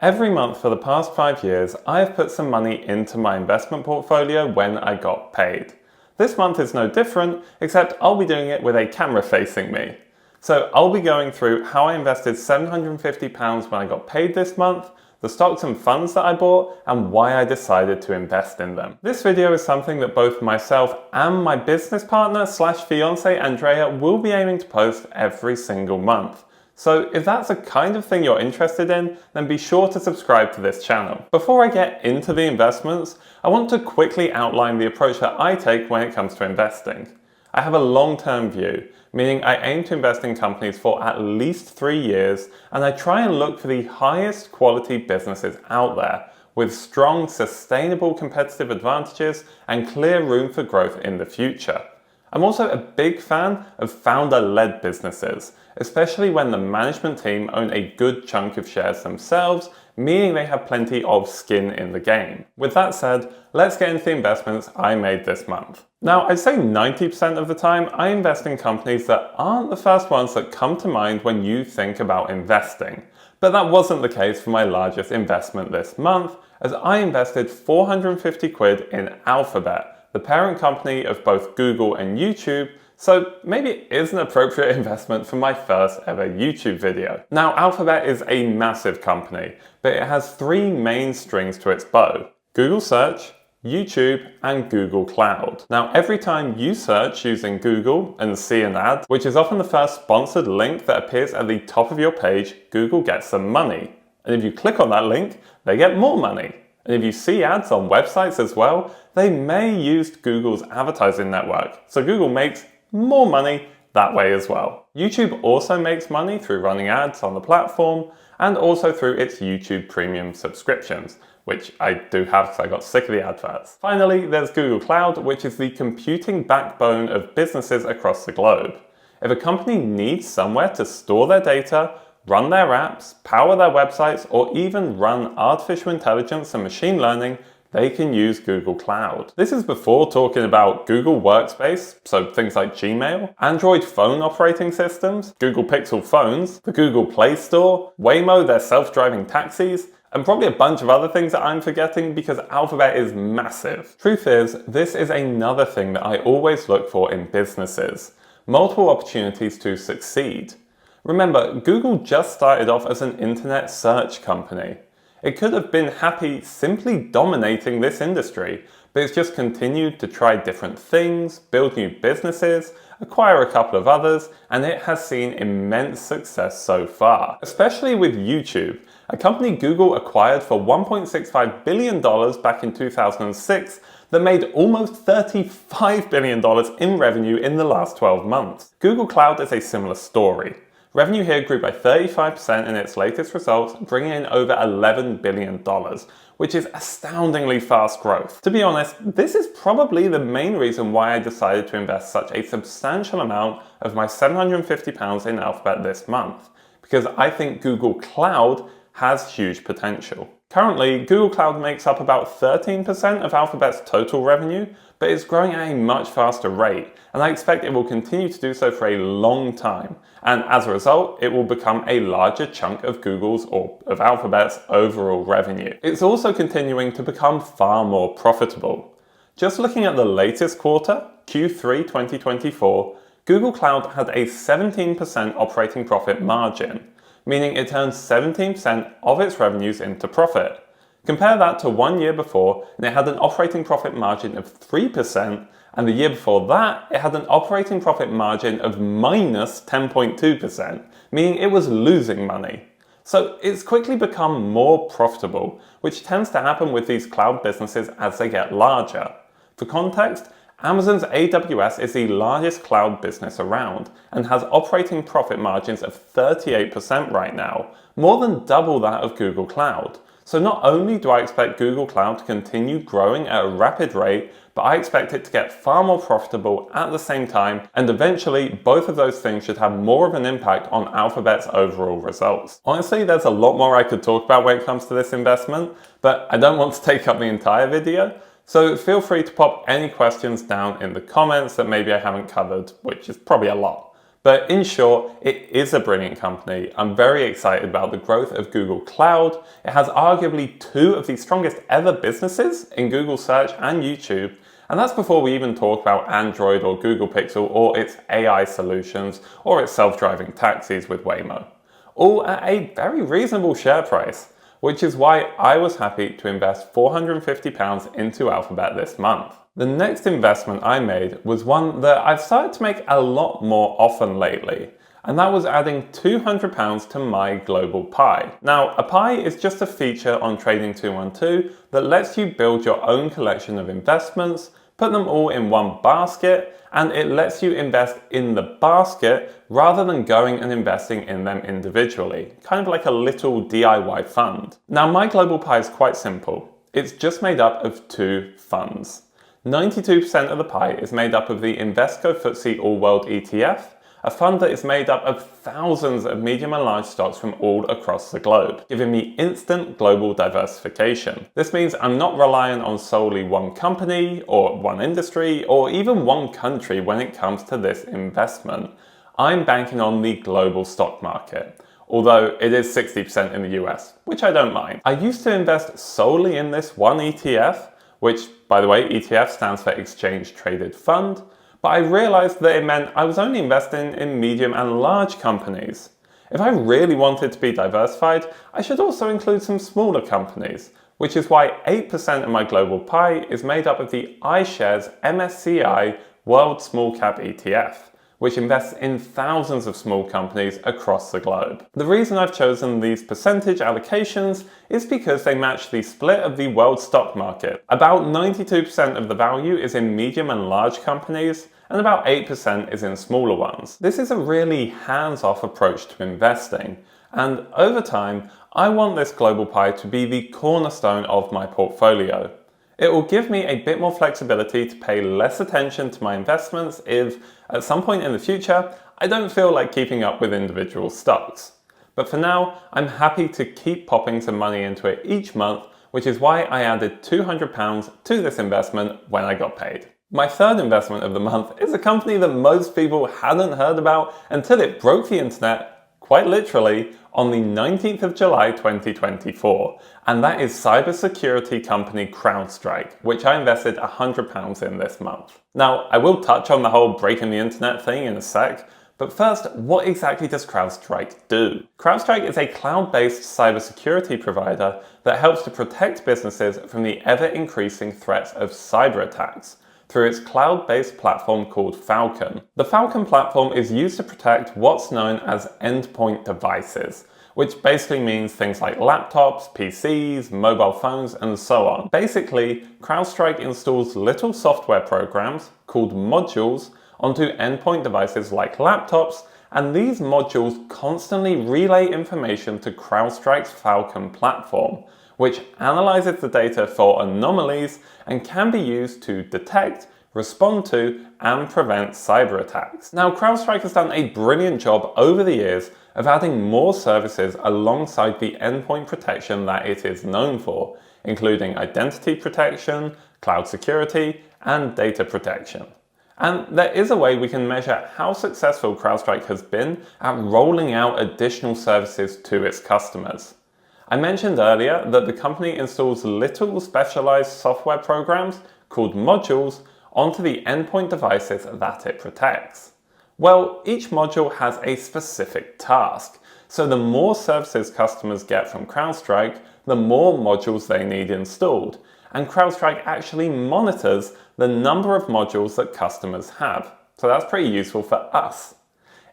Every month for the past 5 years, I have put some money into my investment portfolio when I got paid. This month is no different, except I'll be doing it with a camera facing me. So I'll be going through how I invested £750 when I got paid this month, the stocks and funds that I bought, and why I decided to invest in them. This video is something that both myself and my business partner / fiance Andrea will be aiming to post every single month. So if that's the kind of thing you're interested in, then be sure to subscribe to this channel. Before I get into the investments, I want to quickly outline the approach that I take when it comes to investing. I have a long-term view, meaning I aim to invest in companies for at least 3 years, and I try and look for the highest quality businesses out there, with strong, sustainable competitive advantages and clear room for growth in the future. I'm also a big fan of founder-led businesses, especially when the management team own a good chunk of shares themselves, meaning they have plenty of skin in the game. With that said, let's get into the investments I made this month. Now, I'd say 90% of the time I invest in companies that aren't the first ones that come to mind when you think about investing. But that wasn't the case for my largest investment this month, as I invested 450 quid in Alphabet, the parent company of both Google and YouTube, so maybe it is an appropriate investment for my first ever YouTube video. Now, Alphabet is a massive company, but it has 3 main strings to its bow: Google Search, YouTube, and Google Cloud. Now, every time you search using Google and see an ad, which is often the first sponsored link that appears at the top of your page, Google gets some money. And if you click on that link, they get more money. And if you see ads on websites as well, they may use Google's advertising network, so Google makes more money that way as well. YouTube also makes money through running ads on the platform and also through its YouTube Premium subscriptions, which I do have because I got sick of the adverts. Finally, there's Google Cloud, which is the computing backbone of businesses across the globe. If a company needs somewhere to store their data, run their apps, power their websites, or even run artificial intelligence and machine learning, they can use Google Cloud. This is before talking about Google Workspace, so things like Gmail, Android phone operating systems, Google Pixel phones, the Google Play Store, Waymo, their self-driving taxis, and probably a bunch of other things that I'm forgetting because Alphabet is massive. Truth is, this is another thing that I always look for in businesses: multiple opportunities to succeed. Remember, Google just started off as an internet search company. It could have been happy simply dominating this industry, but it's just continued to try different things, build new businesses, acquire a couple of others, and it has seen immense success so far. Especially with YouTube, a company Google acquired for $1.65 billion back in 2006 that made almost $35 billion in revenue in the last 12 months. Google Cloud is a similar story. Revenue here grew by 35% in its latest results, bringing in over $11 billion, which is astoundingly fast growth. To be honest, this is probably the main reason why I decided to invest such a substantial amount of my £750 in Alphabet this month, because I think Google Cloud has huge potential. Currently, Google Cloud makes up about 13% of Alphabet's total revenue, but it's growing at a much faster rate, and I expect it will continue to do so for a long time. And as a result, it will become a larger chunk of Google's or of Alphabet's overall revenue. It's also continuing to become far more profitable. Just looking at the latest quarter, Q3 2024, Google Cloud had a 17% operating profit margin, meaning it turned 17% of its revenues into profit. Compare that to 1 year before, and it had an operating profit margin of 3%, and the year before that, it had an operating profit margin of minus 10.2%, meaning it was losing money. So it's quickly become more profitable, which tends to happen with these cloud businesses as they get larger. For context, Amazon's AWS is the largest cloud business around and has operating profit margins of 38% right now, more than double that of Google Cloud. So not only do I expect Google Cloud to continue growing at a rapid rate, but I expect it to get far more profitable at the same time, and eventually both of those things should have more of an impact on Alphabet's overall results. Honestly, there's a lot more I could talk about when it comes to this investment, but I don't want to take up the entire video, so feel free to pop any questions down in the comments that maybe I haven't covered, which is probably a lot. But in short, it is a brilliant company. I'm very excited about the growth of Google Cloud. It has arguably two of the strongest ever businesses in Google Search and YouTube. And that's before we even talk about Android or Google Pixel or its AI solutions or its self-driving taxis with Waymo. All at a very reasonable share price, which is why I was happy to invest £450 into Alphabet this month. The next investment I made was one that I've started to make a lot more often lately, and that was adding £200 to my global pie. Now, a pie is just a feature on Trading 212 that lets you build your own collection of investments, put them all in one basket, and it lets you invest in the basket rather than going and investing in them individually, kind of like a little DIY fund. Now, my global pie is quite simple. It's just made up of two funds. 92% of the pie is made up of the Invesco FTSE All World ETF, a fund that is made up of thousands of medium and large stocks from all across the globe, giving me instant global diversification. This means I'm not reliant on solely one company or one industry or even one country when it comes to this investment. I'm banking on the global stock market, although it is 60% in the US, which I don't mind. I used to invest solely in this one ETF, which, by the way, ETF stands for Exchange Traded Fund, but I realized that it meant I was only investing in medium and large companies. If I really wanted to be diversified, I should also include some smaller companies, which is why 8% of my global pie is made up of the iShares MSCI World Small Cap ETF, which invests in thousands of small companies across the globe. The reason I've chosen these percentage allocations is because they match the split of the world stock market. About 92% of the value is in medium and large companies, and about 8% is in smaller ones. This is a really hands-off approach to investing, and over time, I want this global pie to be the cornerstone of my portfolio. It will give me a bit more flexibility to pay less attention to my investments if, at some point in the future, I don't feel like keeping up with individual stocks. But for now, I'm happy to keep popping some money into it each month, which is why I added £200 to this investment when I got paid. My third investment of the month is a company that most people hadn't heard about until it broke the internet, quite literally, on the 19th of July 2024, and that is cybersecurity company Crowdstrike, which I invested £100 in this month. Now, I will touch on the whole breaking the internet thing in a sec, but first, what exactly does Crowdstrike do? Crowdstrike is a cloud-based cybersecurity provider that helps to protect businesses from the ever-increasing threats of cyber attacks through its cloud-based platform called Falcon. The Falcon platform is used to protect what's known as endpoint devices, which basically means things like laptops, PCs, mobile phones, and so on. Basically, Crowdstrike installs little software programs called modules onto endpoint devices like laptops, and these modules constantly relay information to Crowdstrike's Falcon platform, which analyzes the data for anomalies and can be used to detect, respond to, and prevent cyber attacks. Now, Crowdstrike has done a brilliant job over the years of adding more services alongside the endpoint protection that it is known for, including identity protection, cloud security, and data protection. And there is a way we can measure how successful Crowdstrike has been at rolling out additional services to its customers. I mentioned earlier that the company installs little specialized software programs called modules onto the endpoint devices that it protects. Well, each module has a specific task, so the more services customers get from Crowdstrike, the more modules they need installed, and Crowdstrike actually monitors the number of modules that customers have, so that's pretty useful for us.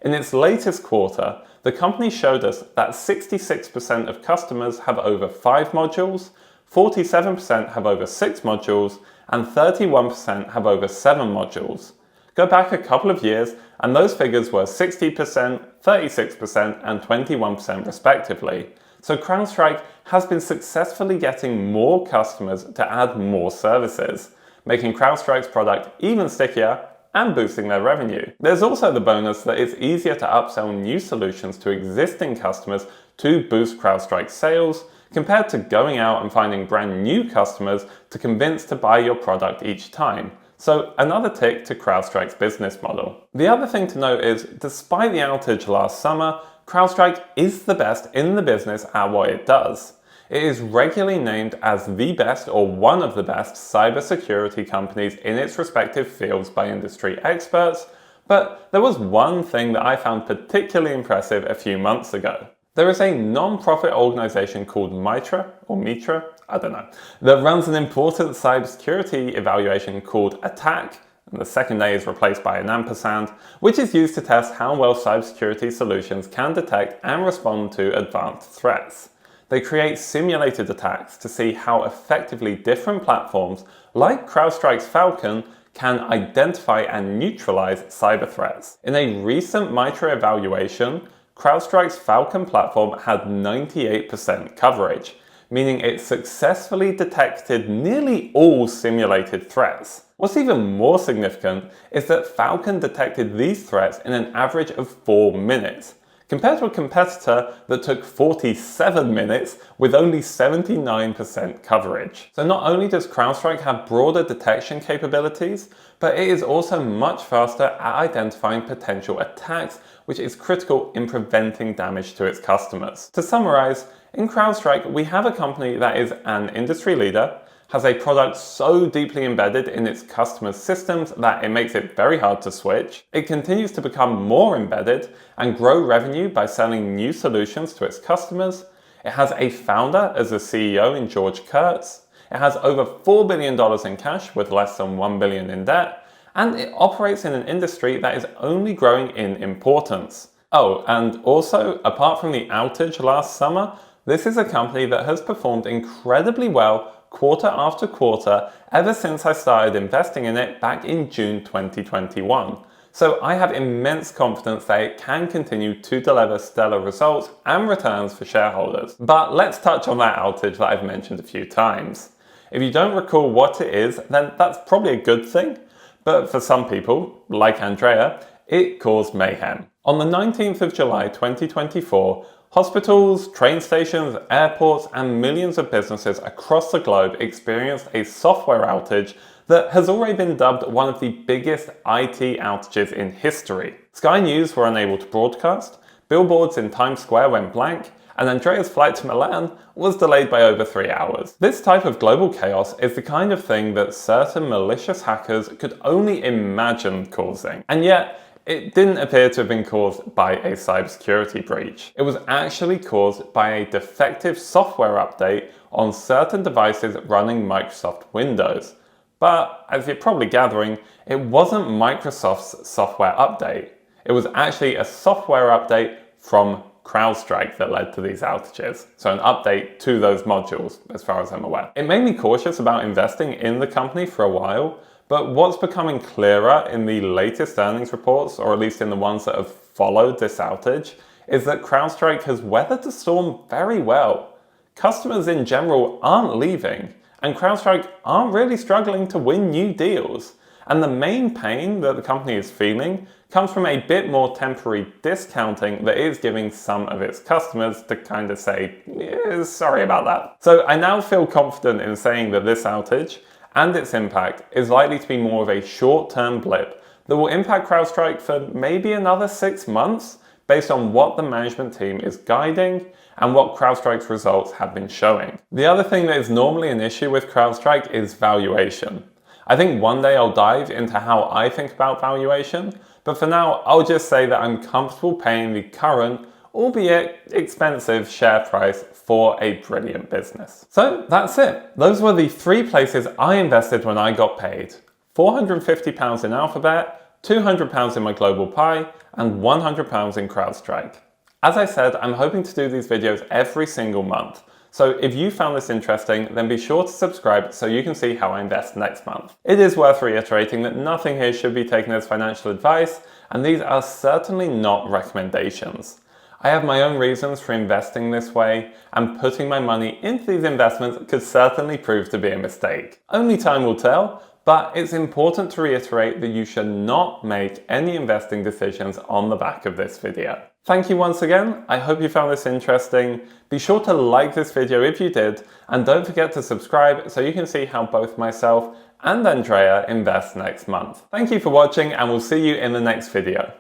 In its latest quarter, the company showed us that 66% of customers have over 5 modules, 47% have over 6 modules, and 31% have over 7 modules. Go back a couple of years and those figures were 60%, 36%, and 21% respectively. So Crowdstrike has been successfully getting more customers to add more services, making Crowdstrike's product even stickier and boosting their revenue. There's also the bonus that it's easier to upsell new solutions to existing customers to boost Crowdstrike's sales, compared to going out and finding brand new customers to convince to buy your product each time. So another tick to Crowdstrike's business model. The other thing to note is, despite the outage last summer, Crowdstrike is the best in the business at what it does. It is regularly named as the best or one of the best cybersecurity companies in its respective fields by industry experts, but there was one thing that I found particularly impressive a few months ago. There is a non-profit organization called Mitra, I don't know, that runs an important cybersecurity evaluation called Attack, and the second A is replaced by an ampersand, which is used to test how well cybersecurity solutions can detect and respond to advanced threats. They create simulated attacks to see how effectively different platforms, like CrowdStrike's Falcon, can identify and neutralize cyber threats. In a recent Mitra evaluation, CrowdStrike's Falcon platform had 98% coverage, meaning it successfully detected nearly all simulated threats. What's even more significant is that Falcon detected these threats in an average of 4 minutes, compared to a competitor that took 47 minutes with only 79% coverage. So not only does CrowdStrike have broader detection capabilities, but it is also much faster at identifying potential attacks, which is critical in preventing damage to its customers. To summarize, in CrowdStrike, we have a company that is an industry leader, has a product so deeply embedded in its customers' systems that it makes it very hard to switch. It continues to become more embedded and grow revenue by selling new solutions to its customers. It has a founder as a CEO in George Kurtz. It has over $4 billion in cash with less than $1 billion in debt. And it operates in an industry that is only growing in importance. Oh, and also, apart from the outage last summer, this is a company that has performed incredibly well quarter after quarter ever since I started investing in it back in June 2021. So I have immense confidence that it can continue to deliver stellar results and returns for shareholders. But let's touch on that outage that I've mentioned a few times. If you don't recall what it is, then that's probably a good thing. But for some people, like Andrea, it caused mayhem. On the 19th of July 2024, hospitals, train stations, airports, and millions of businesses across the globe experienced a software outage that has already been dubbed one of the biggest IT outages in history. Sky News were unable to broadcast, billboards in Times Square went blank, and Andrea's flight to Milan was delayed by over 3 hours. This type of global chaos is the kind of thing that certain malicious hackers could only imagine causing. And yet, it didn't appear to have been caused by a cybersecurity breach. It was actually caused by a defective software update on certain devices running Microsoft Windows. But as you're probably gathering, it wasn't Microsoft's software update. It was actually a software update from Crowdstrike that led to these outages. So an update to those modules, as far as I'm aware. It made me cautious about investing in the company for a while, but what's becoming clearer in the latest earnings reports, or at least in the ones that have followed this outage, is that Crowdstrike has weathered the storm very well. Customers in general aren't leaving, and Crowdstrike aren't really struggling to win new deals. And the main pain that the company is feeling comes from a bit more temporary discounting that is giving some of its customers to kind of say, yeah, sorry about that. So I now feel confident in saying that this outage and its impact is likely to be more of a short-term blip that will impact Crowdstrike for maybe another 6 months based on what the management team is guiding and what Crowdstrike's results have been showing. The other thing that is normally an issue with Crowdstrike is valuation. I think one day I'll dive into how I think about valuation, but for now I'll just say that I'm comfortable paying the current, albeit expensive, share price for a brilliant business. So that's it. Those were the 3 places I invested when I got paid. £450 in Alphabet, £200 in my Global Pie, and £100 in Crowdstrike. As I said, I'm hoping to do these videos every single month. So if you found this interesting, then be sure to subscribe so you can see how I invest next month. It is worth reiterating that nothing here should be taken as financial advice, and these are certainly not recommendations. I have my own reasons for investing this way, and putting my money into these investments could certainly prove to be a mistake. Only time will tell, but it's important to reiterate that you should not make any investing decisions on the back of this video. Thank you once again. I hope you found this interesting. Be sure to like this video if you did, and don't forget to subscribe so you can see how both myself and Andrea invest next month. Thank you for watching, and we'll see you in the next video.